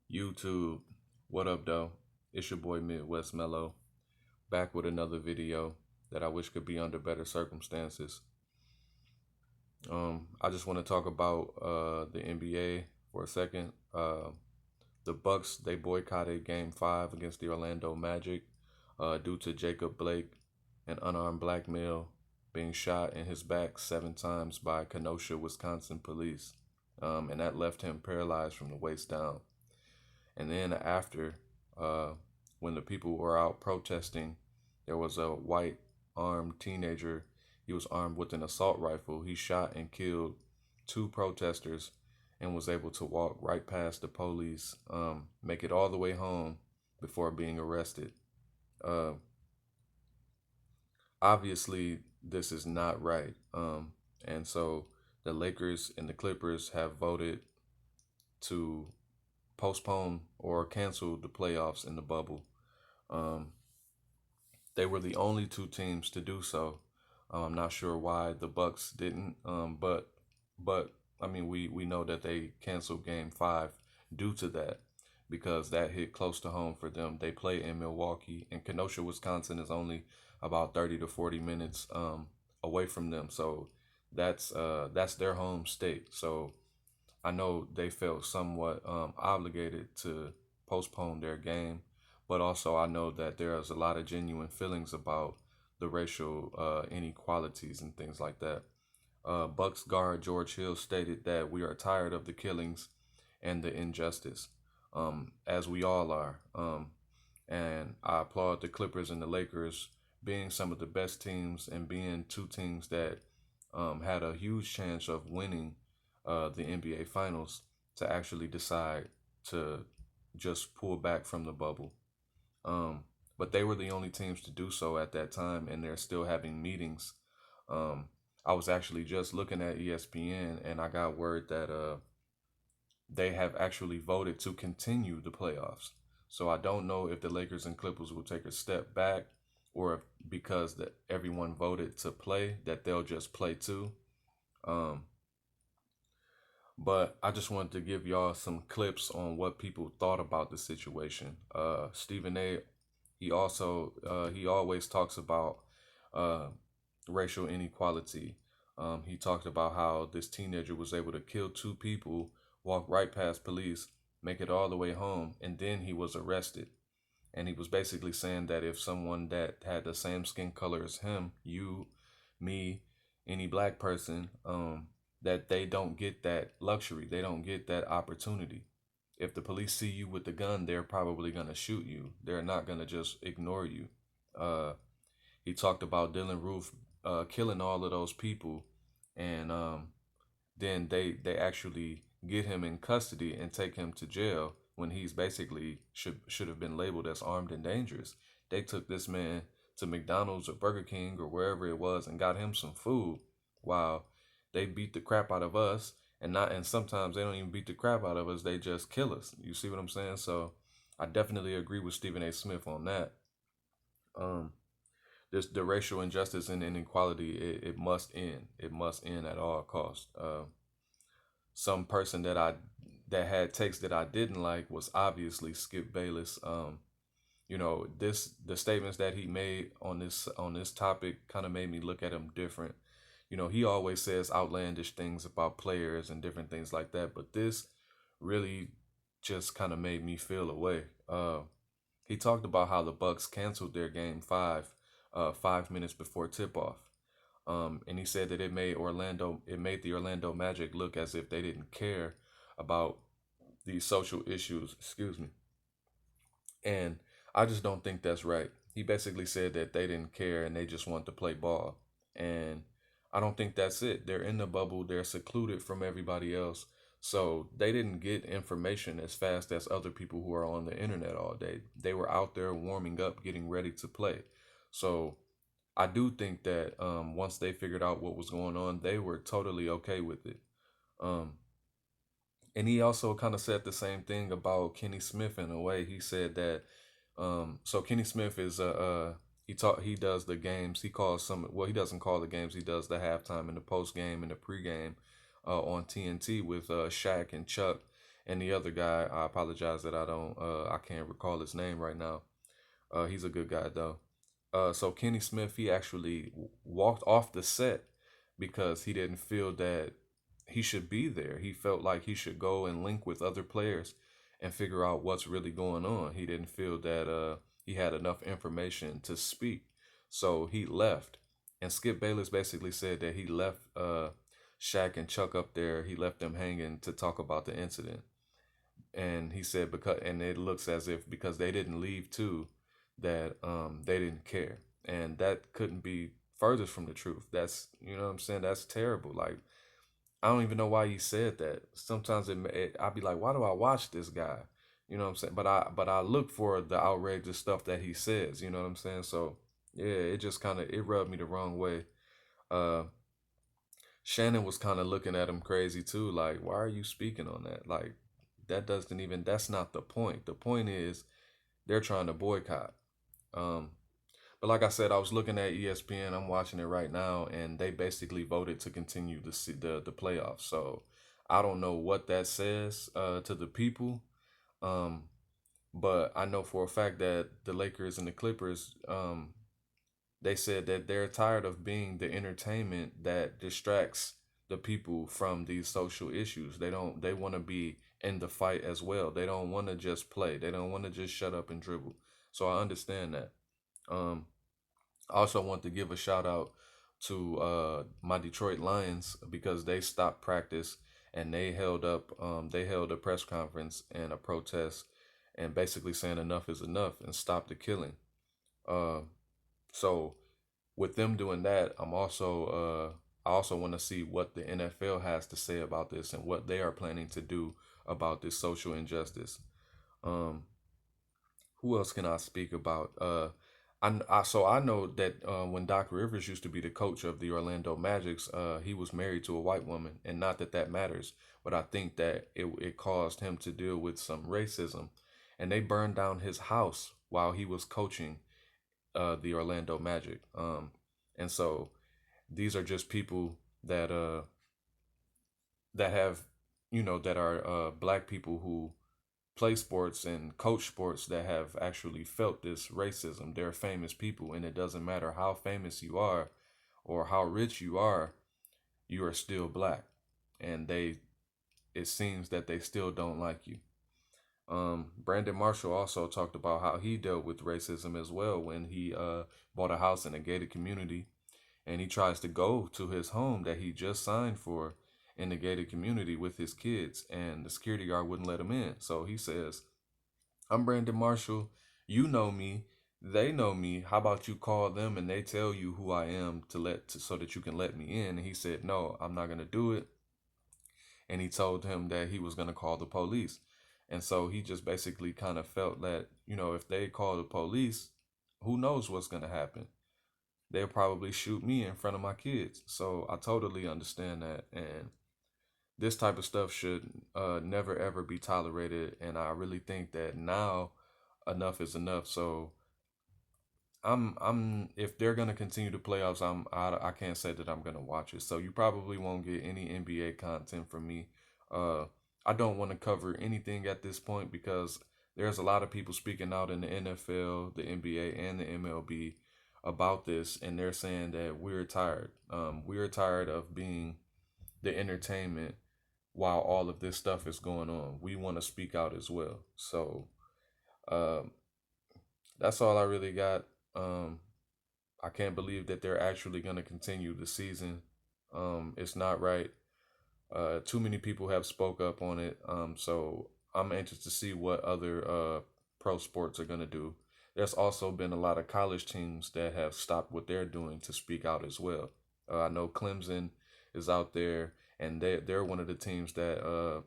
YouTube, what up, though? It's your boy Midwest Mellow, back with another video that I wish could be under better circumstances. I just want to talk about the NBA for a second. The Bucks, they boycotted Game 5 against the Orlando Magic due to Jacob Blake, an unarmed black male, being shot in his back 7 times by Kenosha, Wisconsin police, and that left him paralyzed from the waist down. And then after, uh, when the people were out protesting, there was a white armed teenager. He was armed with an assault rifle. He shot and killed 2 protesters and was able to walk right past the police, make it all the way home before being arrested. Uh, Obviously, this is not right. And so the Lakers and the Clippers have voted to postpone or cancel the playoffs in the bubble. Um, they were the only 2 teams to do so. I'm not sure why the Bucks didn't, but I mean we know that they canceled Game 5 due to that because that hit close to home for them. They play in Milwaukee, and Kenosha, Wisconsin is only about 30 to 40 minutes away from them. So that's their home state. So I know they felt somewhat obligated to postpone their game, but also I know that there's a lot of genuine feelings about the racial inequalities and things like that. Bucks guard George Hill stated that we are tired of the killings and the injustice, as we all are. And I applaud the Clippers and the Lakers being some of the best teams and being 2 teams that had a huge chance of winning the NBA Finals to actually decide to just pull back from the bubble. Um, but they were the only teams to do so at that time, and they're still having meetings. Um, I was actually just looking at ESPN, and I got word that they have actually voted to continue the playoffs. So I don't know if the Lakers and Clippers will take a step back, or if because that everyone voted to play, that they'll just play too. Um, but I just wanted to give y'all some clips on what people thought about the situation. Stephen A. He always talks about uh, racial inequality. He talked about how this teenager was able to kill 2 people, walk right past police, make it all the way home, and then he was arrested. And he was basically saying that if someone that had the same skin color as him, you, me, any black person, that they don't get that luxury. They don't get that opportunity. If the police see you with the gun, they're probably going to shoot you. They're not going to just ignore you. Uh, he talked about Dylan Roof killing all of those people, and then they actually get him in custody and take him to jail when he's basically should have been labeled as armed and dangerous. They took this man to McDonald's or Burger King or wherever it was and got him some food while they beat the crap out of us, and sometimes they don't even beat the crap out of us, they just kill us. You see what I'm saying? So I definitely agree with Stephen A. Smith on that. Um this the racial injustice and inequality, it must end. It must end at all costs. Some person that had takes that I didn't like was obviously Skip Bayless. The statements that he made on this topic kind of made me look at him different. He always says outlandish things about players and different things like that, but this really just kind of made me feel away. He talked about how the Bucks canceled their game 5, 5 minutes before tip off. And he said that it made the Orlando Magic look as if they didn't care about these social issues. Excuse me. And I just don't think that's right. He basically said that they didn't care and they just want to play ball. And I don't think that's it. They're in the bubble, they're secluded from everybody else. So they didn't get information as fast as other people who are on the internet all day. They were out there warming up, getting ready to play. So I do think that once they figured out what was going on, they were totally okay with it. Um, and he also kind of said the same thing about Kenny Smith in a way. He said that so Kenny Smith is he does the games. He calls some well he doesn't call the games. He does the halftime and the post game and the pregame on TNT with Shaq and Chuck. And the other guy, I apologize that I can't recall his name right now. He's a good guy though. So Kenny Smith, he actually walked off the set because he didn't feel that he should be there. He felt like he should go and link with other players and figure out what's really going on. He didn't feel that he had enough information to speak. So he left. And Skip Bayless basically said that he left Shaq and Chuck up there. He left them hanging to talk about the incident. And he said because and it looks as if because they didn't leave too, that they didn't care. And that couldn't be furthest from the truth. That's, you know what I'm saying? That's terrible. Like, I don't even know why he said that. Sometimes I'd be like, why do I watch this guy? You know what I'm saying? But I look for the outrageous stuff that he says. You know what I'm saying? So yeah, it just kind of it rubbed me the wrong way. Uh, Shannon was kind of looking at him crazy too. Like, why are you speaking on that? Like, that doesn't even. That's not the point. The point is they're trying to boycott. Um, but like I said, I was looking at ESPN. I'm watching it right now, and they basically voted to continue the playoffs. So I don't know what that says to the people, um, but I know for a fact that the Lakers and the Clippers, they said that they're tired of being the entertainment that distracts the people from these social issues. They don't. They want to be in the fight as well. They don't want to just play. They don't want to just shut up and dribble. So I understand that. Um, I also want to give a shout out to my Detroit Lions because they stopped practice and they held a press conference and a protest and basically saying enough is enough and stop the killing. Uh, so with them doing that, I also want to see what the NFL has to say about this and what they are planning to do about this social injustice. Um, who else can I speak about? So I know that when Doc Rivers used to be the coach of the Orlando Magics, he was married to a white woman, and not that that matters, but I think that it caused him to deal with some racism, and they burned down his house while he was coaching the Orlando Magic. And so these are just people that have, that are black people who play sports and coach sports that have actually felt this racism. They're famous people, and it doesn't matter how famous you are or how rich you are still black. And it seems that they still don't like you. Brandon Marshall also talked about how he dealt with racism as well when he bought a house in a gated community and he tries to go to his home that he just signed for in the gated community with his kids, and the security guard wouldn't let him in. So he says, I'm Brandon Marshall. You know me. They know me. How about you call them and they tell you who I am so that you can let me in? And he said, no, I'm not gonna do it. And he told him that he was gonna call the police. And so he just basically kind of felt that, if they call the police, who knows what's gonna happen? They'll probably shoot me in front of my kids. So I totally understand that. And this type of stuff should never ever be tolerated. And I really think that now enough is enough. So if they're gonna continue the playoffs, I can't say that I'm gonna watch it. So you probably won't get any NBA content from me. Uh, I don't want to cover anything at this point because there's a lot of people speaking out in the NFL, the NBA, and the MLB about this, and they're saying that we're tired. We're tired of being the entertainment while all of this stuff is going on. We want to speak out as well. So um, that's all I really got. Um, I can't believe that they're actually going to continue the season. It's not right. Too many people have spoke up on it. So I'm anxious to see what other pro sports are going to do. There's also been a lot of college teams that have stopped what they're doing to speak out as well. I know Clemson is out there, and they're one of the teams that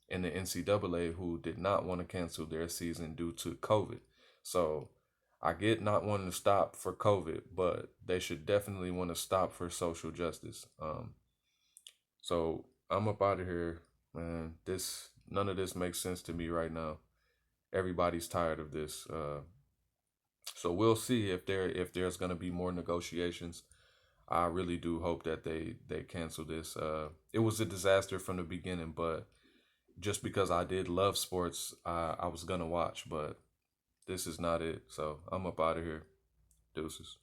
in the NCAA who did not want to cancel their season due to COVID. So I get not wanting to stop for COVID, but they should definitely want to stop for social justice. So I'm up out of here, man. This None of this makes sense to me right now. Everybody's tired of this. So we'll see if there's gonna be more negotiations. I really do hope that they cancel this. It was a disaster from the beginning, but just because I did love sports, I was gonna watch, but this is not it. So I'm up out of here. Deuces.